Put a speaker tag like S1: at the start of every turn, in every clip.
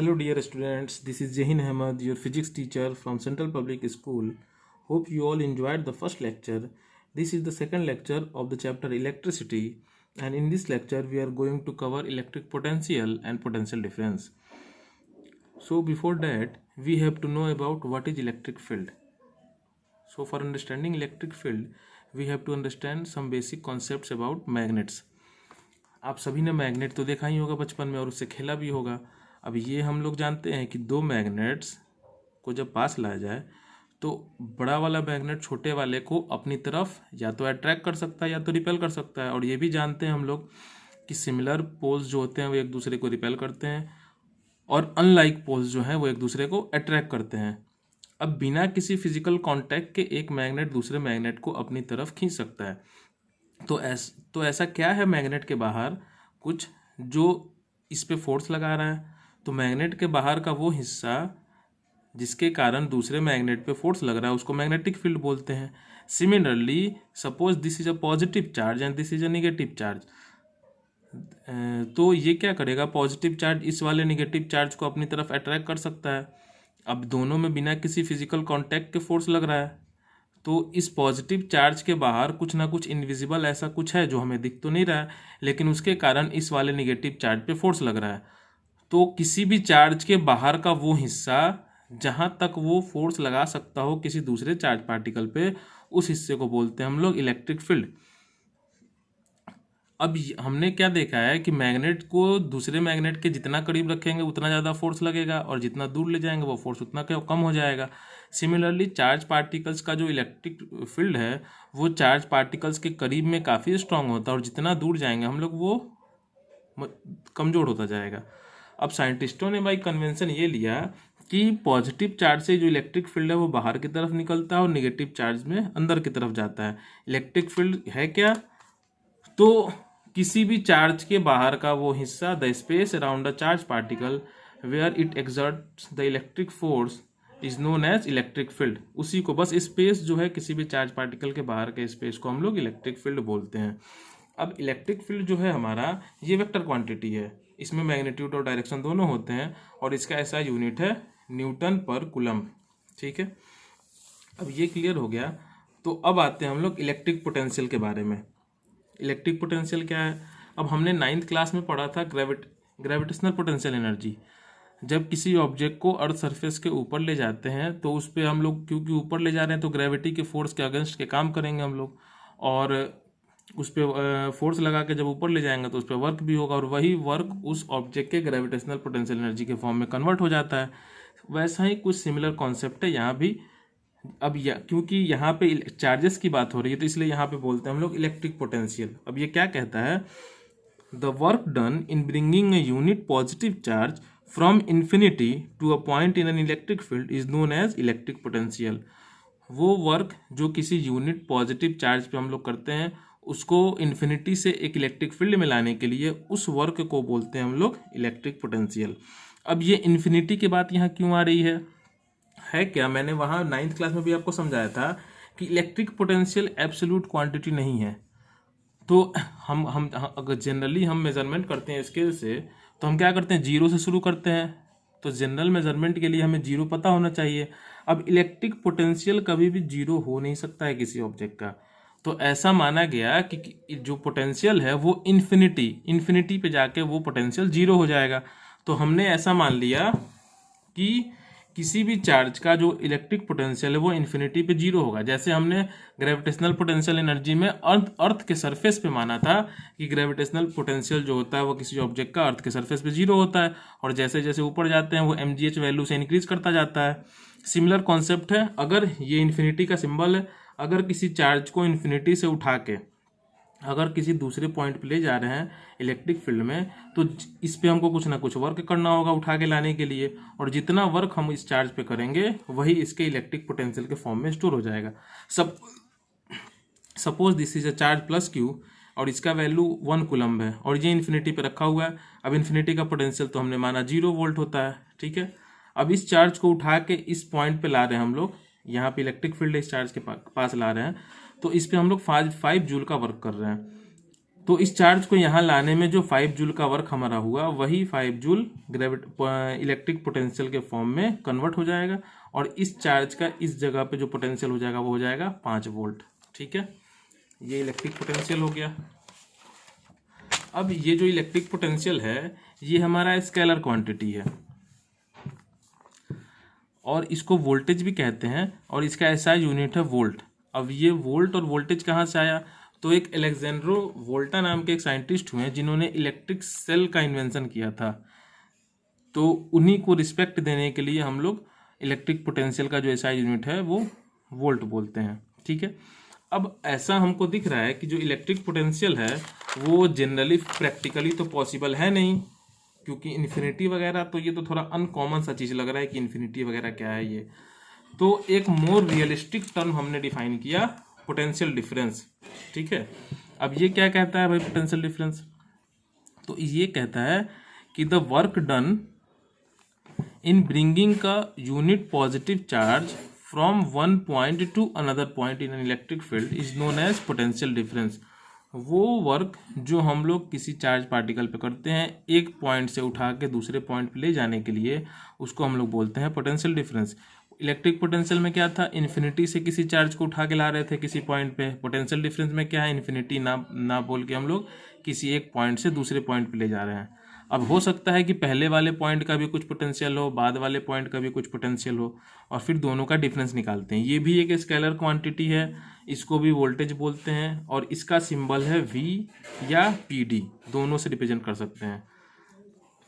S1: Hello dear students, this is Jahin Ahmed, your physics teacher from Central Public School. Hope you all enjoyed the first lecture. This is the second lecture of the chapter electricity, and in this lecture we are going to cover electric potential and potential difference. So before that, we have to know about what is electric field. So for understanding electric field, we have to understand some basic concepts about magnets. आप सभी ने magnet तो देखा ही होगा बचपन में और उससे खेला भी होगा। अब ये हम लोग जानते हैं कि दो मैग्नेट्स को जब पास लाया जाए तो बड़ा वाला मैग्नेट छोटे वाले को अपनी तरफ या तो अट्रैक्ट कर सकता है या तो रिपेल कर सकता है। और ये भी जानते हैं हम लोग कि सिमिलर पोल्स जो होते हैं वो एक दूसरे को रिपेल करते हैं और अनलाइक पोल्स जो हैं वो एक दूसरे को अट्रैक्ट करते हैं। अब बिना किसी फिजिकल कॉन्टैक्ट के एक मैग्नेट दूसरे मैग्नेट को अपनी तरफ खींच सकता है। तो ऐसा क्या है मैग्नेट के बाहर कुछ जो इस पे फोर्स लगा रहा है? तो मैग्नेट के बाहर का वो हिस्सा जिसके कारण दूसरे मैग्नेट पे फोर्स लग रहा है उसको मैग्नेटिक फील्ड बोलते हैं। Similarly suppose this is a positive charge and this is a negative charge, तो ये क्या करेगा, पॉजिटिव चार्ज इस वाले नेगेटिव चार्ज को अपनी तरफ अट्रैक्ट कर सकता है। अब दोनों में बिना किसी फिजिकल कांटेक्ट के फोर्स लग रहा है, तो इस पॉजिटिव चार्ज के बाहर कुछ ना कुछ इनविजिबल ऐसा कुछ है जो हमें दिख तो नहीं रहा है, लेकिन उसके कारण इस वाले नेगेटिव चार्ज पे फोर्स लग रहा है। तो किसी भी चार्ज के बाहर का वो हिस्सा जहाँ तक वो फोर्स लगा सकता हो किसी दूसरे चार्ज पार्टिकल पे, उस हिस्से को बोलते हैं हम लोग इलेक्ट्रिक फील्ड। अब हमने क्या देखा है कि मैग्नेट को दूसरे मैग्नेट के जितना करीब रखेंगे उतना ज़्यादा फोर्स लगेगा और जितना दूर ले जाएंगे वो फोर्स उतना कम हो जाएगा। सिमिलरली चार्ज पार्टिकल्स का जो इलेक्ट्रिक फील्ड है वो चार्ज पार्टिकल्स के करीब में काफ़ी स्ट्रांग होता है और जितना दूर जाएंगे हम लोग वो कमज़ोर होता जाएगा। अब साइंटिस्टों ने भाई कन्वेंशन ये लिया कि पॉजिटिव चार्ज से जो इलेक्ट्रिक फील्ड है वो बाहर की तरफ निकलता है और नेगेटिव चार्ज में अंदर की तरफ जाता है। इलेक्ट्रिक फील्ड है क्या? तो किसी भी चार्ज के बाहर का वो हिस्सा, the space around the charge particle where it exerts the electric force is known as electric field. उसी को, बस स्पेस जो है किसी भी चार्ज पार्टिकल के बाहर के स्पेस को हम लोग इलेक्ट्रिक फील्ड बोलते हैं। अब इलेक्ट्रिक फील्ड जो है हमारा ये वेक्टर क्वांटिटी है, इसमें मैग्नीट्यूड और डायरेक्शन दोनों होते हैं और इसका ऐसा यूनिट है न्यूटन पर कूलम्ब। ठीक है, अब ये क्लियर हो गया। तो अब आते हैं हम लोग इलेक्ट्रिक पोटेंशियल के बारे में। इलेक्ट्रिक पोटेंशियल क्या है? अब हमने 9th क्लास में पढ़ा था ग्रेविटेशनल पोटेंशियल एनर्जी। जब किसी ऑब्जेक्ट को अर्थ सरफेस के ऊपर ले जाते हैं तो उस पर हम लोग, क्योंकि ऊपर ले जा रहे हैं तो ग्रेविटी के फोर्स के अगेंस्ट के काम करेंगे हम लोग, और उस पर फोर्स लगा के जब ऊपर ले जाएंगे तो उस पर वर्क भी होगा और वही वर्क उस ऑब्जेक्ट के ग्रेविटेशनल पोटेंशियल एनर्जी के फॉर्म में कन्वर्ट हो जाता है। वैसा ही कुछ सिमिलर कॉन्सेप्ट है यहाँ भी। अब क्योंकि यहाँ पे चार्जेस की बात हो रही है तो इसलिए यहाँ पे बोलते हैं हम लोग इलेक्ट्रिक पोटेंशियल। अब ये क्या कहता है? The work done in bringing a unit positive charge from infinity to a point in an electric field is known as electric potential. वो वर्क जो किसी यूनिट पॉजिटिव चार्ज पे हम लोग करते हैं उसको इन्फिनिटी से एक इलेक्ट्रिक फील्ड में लाने के लिए, उस वर्क को बोलते हैं हम लोग इलेक्ट्रिक पोटेंशियल। अब ये इन्फिनिटी की बात यहाँ क्यों आ रही है क्या? मैंने वहाँ 9th क्लास में भी आपको समझाया था कि इलेक्ट्रिक पोटेंशियल एब्सोल्यूट क्वांटिटी नहीं है। तो हम अगर जनरली हम मेजरमेंट करते हैं स्केल से तो हम क्या करते हैं, जीरो से शुरू करते हैं। तो जनरल मेजरमेंट के लिए हमें जीरो पता होना चाहिए। अब इलेक्ट्रिक पोटेंशियल कभी भी जीरो हो नहीं सकता है किसी ऑब्जेक्ट का। तो ऐसा माना गया कि जो पोटेंशियल है वो इन्फिनिटी पे जाके वो पोटेंशियल जीरो हो जाएगा। तो हमने ऐसा मान लिया कि किसी भी चार्ज का जो इलेक्ट्रिक पोटेंशियल है वो इन्फिनिटी पे जीरो होगा। जैसे हमने ग्रेविटेशनल पोटेंशियल एनर्जी में अर्थ के सरफेस पे माना था कि ग्रेविटेशनल पोटेंशियल जो होता है वो किसी ऑब्जेक्ट का अर्थ के सरफेस पे जीरो होता है और जैसे जैसे ऊपर जाते हैं वो mgh वैल्यू से इंक्रीज करता जाता है। सिमिलर कॉन्सेप्ट है। अगर ये इन्फिनिटी का सिंबल है, अगर किसी चार्ज को इन्फिनिटी से उठा के अगर किसी दूसरे पॉइंट पे ले जा रहे हैं इलेक्ट्रिक फील्ड में तो इस पे हमको कुछ ना कुछ वर्क करना होगा उठा के लाने के लिए, और जितना वर्क हम इस चार्ज पे करेंगे वही इसके इलेक्ट्रिक पोटेंशियल के फॉर्म में स्टोर हो जाएगा। Suppose this is a charge plus Q और इसका वैल्यू 1 कूलम्ब है और ये इन्फिनिटी पे रखा हुआ है। अब इन्फिनिटी का पोटेंशियल तो हमने माना 0 वोल्ट होता है। ठीक है, अब इस चार्ज को उठा के इस पॉइंट पे ला रहे हैं हम लोग, यहाँ पे इलेक्ट्रिक फील्ड इस चार्ज के पास ला रहे हैं, तो इस पे हम लोग 5 जूल का वर्क कर रहे हैं। तो इस चार्ज को यहाँ लाने में जो 5 जूल का वर्क हमारा हुआ वही 5 जूल इलेक्ट्रिक पोटेंशियल के फॉर्म में कन्वर्ट हो जाएगा, और इस चार्ज का इस जगह पे जो पोटेंशियल हो जाएगा वो हो जाएगा 5 वोल्ट। ठीक है, ये इलेक्ट्रिक पोटेंशियल हो गया। अब ये जो इलेक्ट्रिक पोटेंशियल है ये हमारा स्केलर क्वांटिटी है और इसको वोल्टेज भी कहते हैं, और इसका ऐसा यूनिट है वोल्ट। अब ये वोल्ट और वोल्टेज कहाँ से आया? तो एक एलेक्जेंड्रो वोल्टा नाम के एक साइंटिस्ट हुए जिन्होंने इलेक्ट्रिक सेल का इन्वेंशन किया था, तो उन्हीं को रिस्पेक्ट देने के लिए हम लोग इलेक्ट्रिक पोटेंशियल का जो ऐसा यूनिट है वो वोल्ट बोलते हैं। ठीक है, अब ऐसा हमको दिख रहा है कि जो इलेक्ट्रिक पोटेंशियल है वो जनरली प्रैक्टिकली तो पॉसिबल है नहीं, क्योंकि इन्फिनिटी वगैरह तो ये तो थोड़ा अनकॉमन सा चीज़ लग रहा है कि इन्फिनिटी वगैरह क्या है ये। तो एक मोर रियलिस्टिक टर्म हमने डिफाइन किया, पोटेंशियल डिफरेंस। ठीक है, अब ये क्या कहता है भाई पोटेंशियल डिफरेंस? तो ये कहता है कि the work done in bringing का unit positive charge from one point to another point in an electric field is known as potential difference. वो वर्क जो हम लोग किसी चार्ज पार्टिकल पे करते हैं एक पॉइंट से उठा के दूसरे पॉइंट पे ले जाने के लिए, उसको हम लोग बोलते हैं पोटेंशियल डिफरेंस। इलेक्ट्रिक पोटेंशियल में क्या था? इन्फिनिटी से किसी चार्ज को उठा के ला रहे थे किसी पॉइंट पे। पोटेंशियल डिफरेंस में क्या है? इन्फिनिटी ना बोल के हम लोग किसी एक पॉइंट से दूसरे पॉइंट पे ले जा रहे हैं। अब हो सकता है कि पहले वाले पॉइंट का भी कुछ पोटेंशियल हो, बाद वाले पॉइंट का भी कुछ पोटेंशियल हो, और फिर दोनों का डिफरेंस निकालते हैं। ये भी एक स्केलर क्वांटिटी है, इसको भी वोल्टेज बोलते हैं, और इसका सिंबल है V या PD, दोनों से रिप्रेजेंट कर सकते हैं।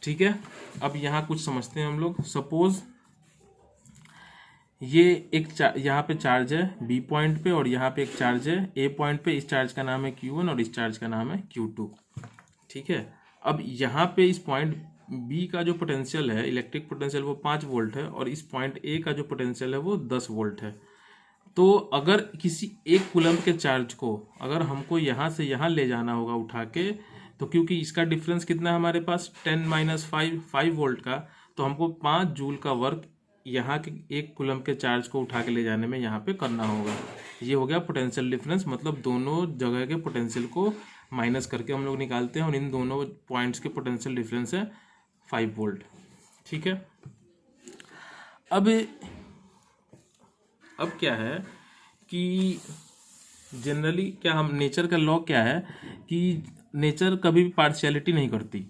S1: ठीक है, अब यहाँ कुछ समझते हैं हम लोग। सपोज ये एक यहाँ पे चार्ज है B पॉइंट पे, और यहाँ पे एक चार्ज है A पॉइंट पे। इस चार्ज का नाम है Q1 और इस चार्ज का नाम है Q2। ठीक है, अब यहाँ पे इस पॉइंट B का जो पोटेंशियल है, इलेक्ट्रिक पोटेंशियल, वो 5 वोल्ट है, और इस पॉइंट A का जो पोटेंशियल है वो 10 वोल्ट है। तो अगर किसी एक कूलम के चार्ज को अगर हमको यहाँ से यहाँ ले जाना होगा उठा के, तो क्योंकि इसका डिफरेंस कितना है हमारे पास 10 - 5 वोल्ट का, तो हमको 5 जूल का वर्क यहाँ के एक कूलम के चार्ज को उठा के ले जाने में यहाँ पे करना होगा। ये हो गया पोटेंशियल डिफरेंस, मतलब दोनों जगह के पोटेंशियल को माइनस करके हम लोग निकालते हैं, और इन दोनों पॉइंट्स के पोटेंशियल डिफरेंस है 5 वोल्ट। ठीक है, अब क्या है कि जनरली क्या हम नेचर का लॉ क्या है कि नेचर कभी भी पार्शियलिटी नहीं करती,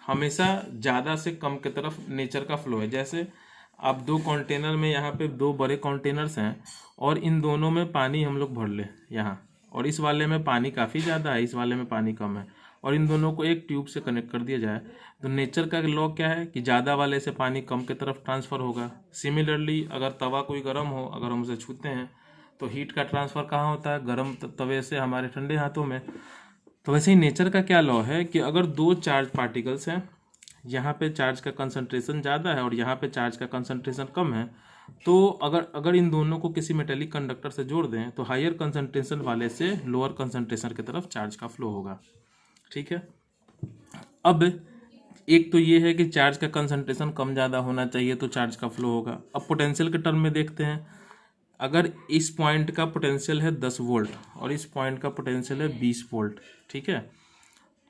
S1: हमेशा ज़्यादा से कम की तरफ नेचर का फ्लो है। जैसे आप दो कंटेनर में, यहाँ पे दो बड़े कंटेनर्स हैं, और इन दोनों में पानी हम लोग भर ले यहाँ, और इस वाले में पानी काफ़ी ज़्यादा है, इस वाले में पानी कम है, और इन दोनों को एक ट्यूब से कनेक्ट कर दिया जाए, तो नेचर का लॉ क्या है कि ज़्यादा वाले से पानी कम की तरफ ट्रांसफ़र होगा। सिमिलरली अगर तवा कोई गर्म हो, अगर हम उसे छूते हैं तो हीट का ट्रांसफ़र कहाँ होता है? गर्म तवे से हमारे ठंडे हाथों में। तो वैसे ही नेचर का क्या लॉ है कि अगर दो चार्ज पार्टिकल्स हैं, यहाँ पे चार्ज का कंसंट्रेशन ज़्यादा है और यहाँ पे चार्ज का कंसंट्रेशन कम है, तो अगर इन दोनों को किसी मेटेलिक कंडक्टर से जोड़ दें तो हायर कंसंट्रेशन वाले से लोअर कंसंट्रेशन की तरफ चार्ज का फ्लो होगा। ठीक है, अब एक तो ये है कि चार्ज का कंसंट्रेशन कम ज़्यादा होना चाहिए तो चार्ज का फ्लो होगा। अब पोटेंशियल के टर्म में देखते हैं, अगर इस पॉइंट का पोटेंशियल है 10 वोल्ट और इस पॉइंट का पोटेंशियल है 20 वोल्ट, ठीक है,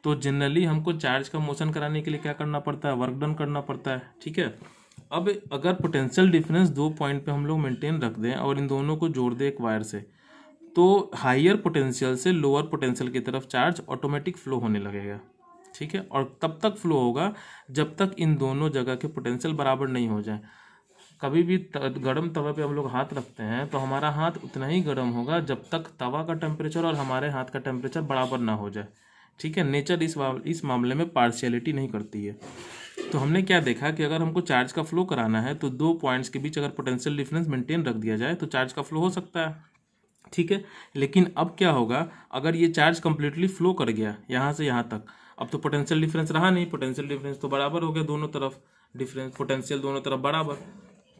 S1: तो जनरली हमको चार्ज का मोशन कराने के लिए क्या करना पड़ता है? वर्क डन करना पड़ता है। ठीक है, अब अगर पोटेंशियल डिफरेंस दो पॉइंट पे हम लोग मेंटेन रख दें और इन दोनों को जोड़ दें एक वायर से, तो हायर पोटेंशियल से लोअर पोटेंशियल की तरफ चार्ज ऑटोमेटिक फ्लो होने लगेगा। ठीक है, और तब तक फ्लो होगा जब तक इन दोनों जगह के पोटेंशियल बराबर नहीं हो जाए। कभी भी गर्म तवा पे हम लोग हाथ रखते हैं तो हमारा हाथ उतना ही गर्म होगा जब तक तवा का टेम्परेचर और हमारे हाथ का टेम्परेचर बराबर ना हो जाए। ठीक है, नेचर इस मामले में पार्शियलिटी नहीं करती है। तो हमने क्या देखा कि अगर हमको चार्ज का फ्लो कराना है तो दो पॉइंट्स के बीच अगर पोटेंशियल डिफरेंस मेंटेन रख दिया जाए तो चार्ज का फ्लो हो सकता है। ठीक है, लेकिन अब क्या होगा अगर ये चार्ज कंप्लीटली फ्लो कर गया यहाँ से यहाँ तक, अब तो पोटेंशियल डिफरेंस रहा नहीं, पोटेंशियल डिफरेंस तो बराबर हो गया दोनों तरफ, डिफरेंस पोटेंशियल दोनों तरफ बराबर।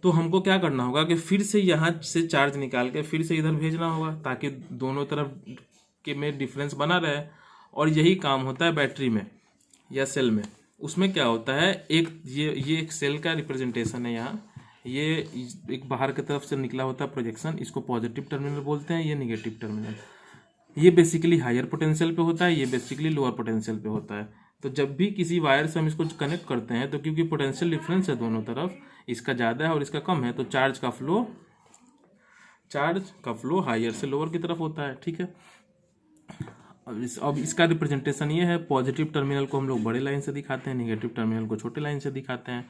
S1: तो हमको क्या करना होगा कि फिर से यहाँ से चार्ज निकाल के फिर से इधर भेजना होगा ताकि दोनों तरफ के में डिफरेंस बना रहे। और यही काम होता है बैटरी में या सेल में। उसमें क्या होता है, ये एक सेल का रिप्रेजेंटेशन है यहाँ, ये एक बाहर की तरफ से निकला होता है प्रोजेक्शन, इसको पॉजिटिव टर्मिनल बोलते हैं, ये निगेटिव टर्मिनल। ये बेसिकली हायर पोटेंशियल पे होता है, ये बेसिकली लोअर पोटेंशियल पे होता है। तो जब भी किसी वायर से हम इसको कनेक्ट करते हैं तो क्योंकि पोटेंशियल डिफरेंस है दोनों तरफ, इसका ज़्यादा है और इसका कम है, तो चार्ज का फ्लो हायर से लोअर की तरफ होता है। ठीक है, अब इसका रिप्रेजेंटेशन ये है, पॉजिटिव टर्मिनल को हम लोग बड़े लाइन से दिखाते हैं, नेगेटिव टर्मिनल को छोटे लाइन से दिखाते हैं।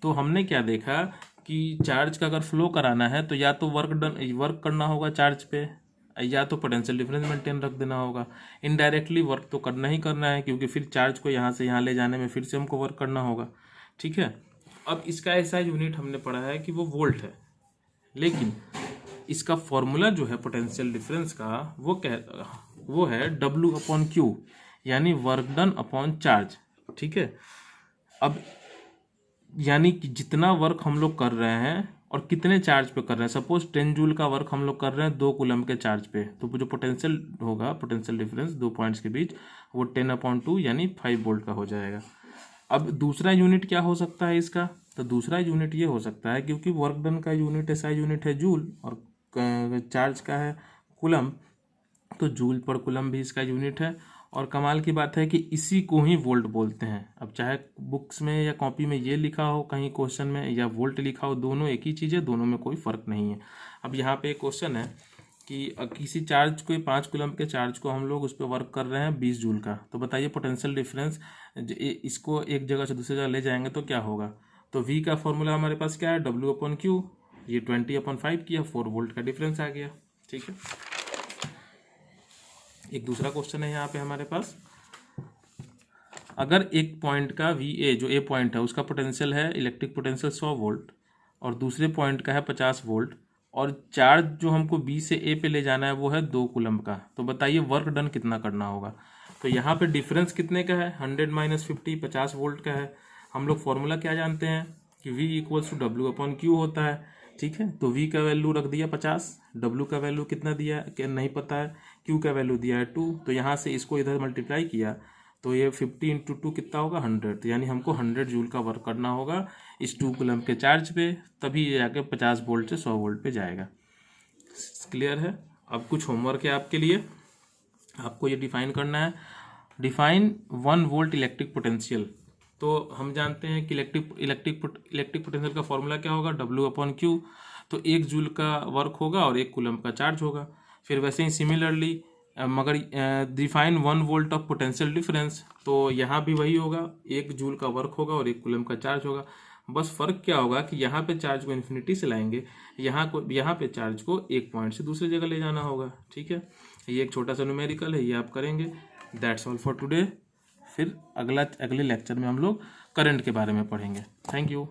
S1: तो हमने क्या देखा कि चार्ज का अगर फ्लो कराना है तो या तो वर्क करना होगा चार्ज पे, या तो पोटेंशियल डिफरेंस मेंटेन रख देना होगा। इनडायरेक्टली वर्क तो करना ही करना है, क्योंकि फिर चार्ज को यहाँ से यहाँ ले जाने में फिर से हमको वर्क करना होगा। ठीक है, अब इसका ऐसा यूनिट हमने पढ़ा है कि वो वोल्ट है, लेकिन इसका फॉर्मूला जो है पोटेंशियल डिफरेंस का वो है W/Q, यानी वर्क डन अपॉन चार्ज। ठीक है, अब यानी कि जितना वर्क हम लोग कर रहे हैं और कितने चार्ज पे कर रहे हैं, सपोज 10 जूल का वर्क हम लोग कर रहे हैं 2 कूलम के चार्ज पे, तो जो पोटेंशियल होगा, पोटेंशियल डिफरेंस दो पॉइंट्स के बीच, वो 10/2 यानी 5 वोल्ट का हो जाएगा। अब दूसरा यूनिट क्या हो सकता है इसका, तो दूसरा यूनिट ये हो सकता है, क्योंकि वर्क डन का यूनिट ऐसा यूनिट है जूल और चार्ज का है कूलम, तो जूल पर कूलम भी इसका यूनिट है। और कमाल की बात है कि इसी को ही वोल्ट बोलते हैं। अब चाहे बुक्स में या कॉपी में ये लिखा हो कहीं क्वेश्चन में, या वोल्ट लिखा हो, दोनों एक ही चीज़ है, दोनों में कोई फ़र्क नहीं है। अब यहाँ पे एक क्वेश्चन है कि किसी चार्ज को 5 कूलम के चार्ज को हम लोग उस पर वर्क कर रहे हैं 20 जूल का, तो बताइए पोटेंशियल डिफरेंस, इसको एक जगह से दूसरी जगह ले जाएंगे तो क्या होगा। तो V का फॉर्मूला हमारे पास क्या है, W/Q, ये 20/5 किया, 4 वोल्ट का डिफरेंस आ गया। ठीक है, एक दूसरा क्वेश्चन है यहाँ पे हमारे पास, अगर एक पॉइंट का VA जो A पॉइंट है उसका पोटेंशियल है इलेक्ट्रिक पोटेंशियल 100 वोल्ट और दूसरे पॉइंट का है 50 वोल्ट, और चार्ज जो हमको B से A पे ले जाना है वो है 2 कूलम का, तो बताइए वर्क डन कितना करना होगा। तो यहाँ पे डिफरेंस कितने का है, 100 - 50, 50 वोल्ट का है। हम लोग फॉर्मूला क्या जानते हैं कि V = W/Q होता है। ठीक है, तो V का वैल्यू रख दिया 50, W का वैल्यू कितना दिया क्या नहीं पता है, Q का वैल्यू दिया है 2, तो यहाँ से इसको इधर मल्टीप्लाई किया तो ये 50 × 2 कितना होगा 100, तो यानी हमको 100 जूल का वर्क करना होगा इस 2 कूलम के चार्ज पे, तभी ये जाके 50 वोल्ट से 100 वोल्ट पे जाएगा। क्लियर है। अब कुछ होमवर्क है आपके लिए, आपको ये डिफाइन करना है, डिफाइन 1 वोल्ट इलेक्ट्रिक पोटेंशियल। तो हम जानते हैं कि इलेक्ट्रिक पोटेंशियल का फॉर्मूला क्या होगा, W/Q, तो 1 जूल का वर्क होगा और 1 कूलम का चार्ज होगा। फिर वैसे ही सिमिलरली मगर define 1 volt of potential difference, तो यहाँ भी वही होगा, 1 जूल का वर्क होगा और 1 कूलम का चार्ज होगा। बस फ़र्क क्या होगा कि यहाँ पे चार्ज को इन्फिनिटी से लाएंगे, यहाँ पे चार्ज को एक पॉइंट से दूसरी जगह ले जाना होगा। ठीक है, ये एक छोटा सा न्यूमेरिकल है, ये आप करेंगे। That's all for today. फिर अगले लेक्चर में हम लोग करंट के बारे में पढ़ेंगे। Thank you.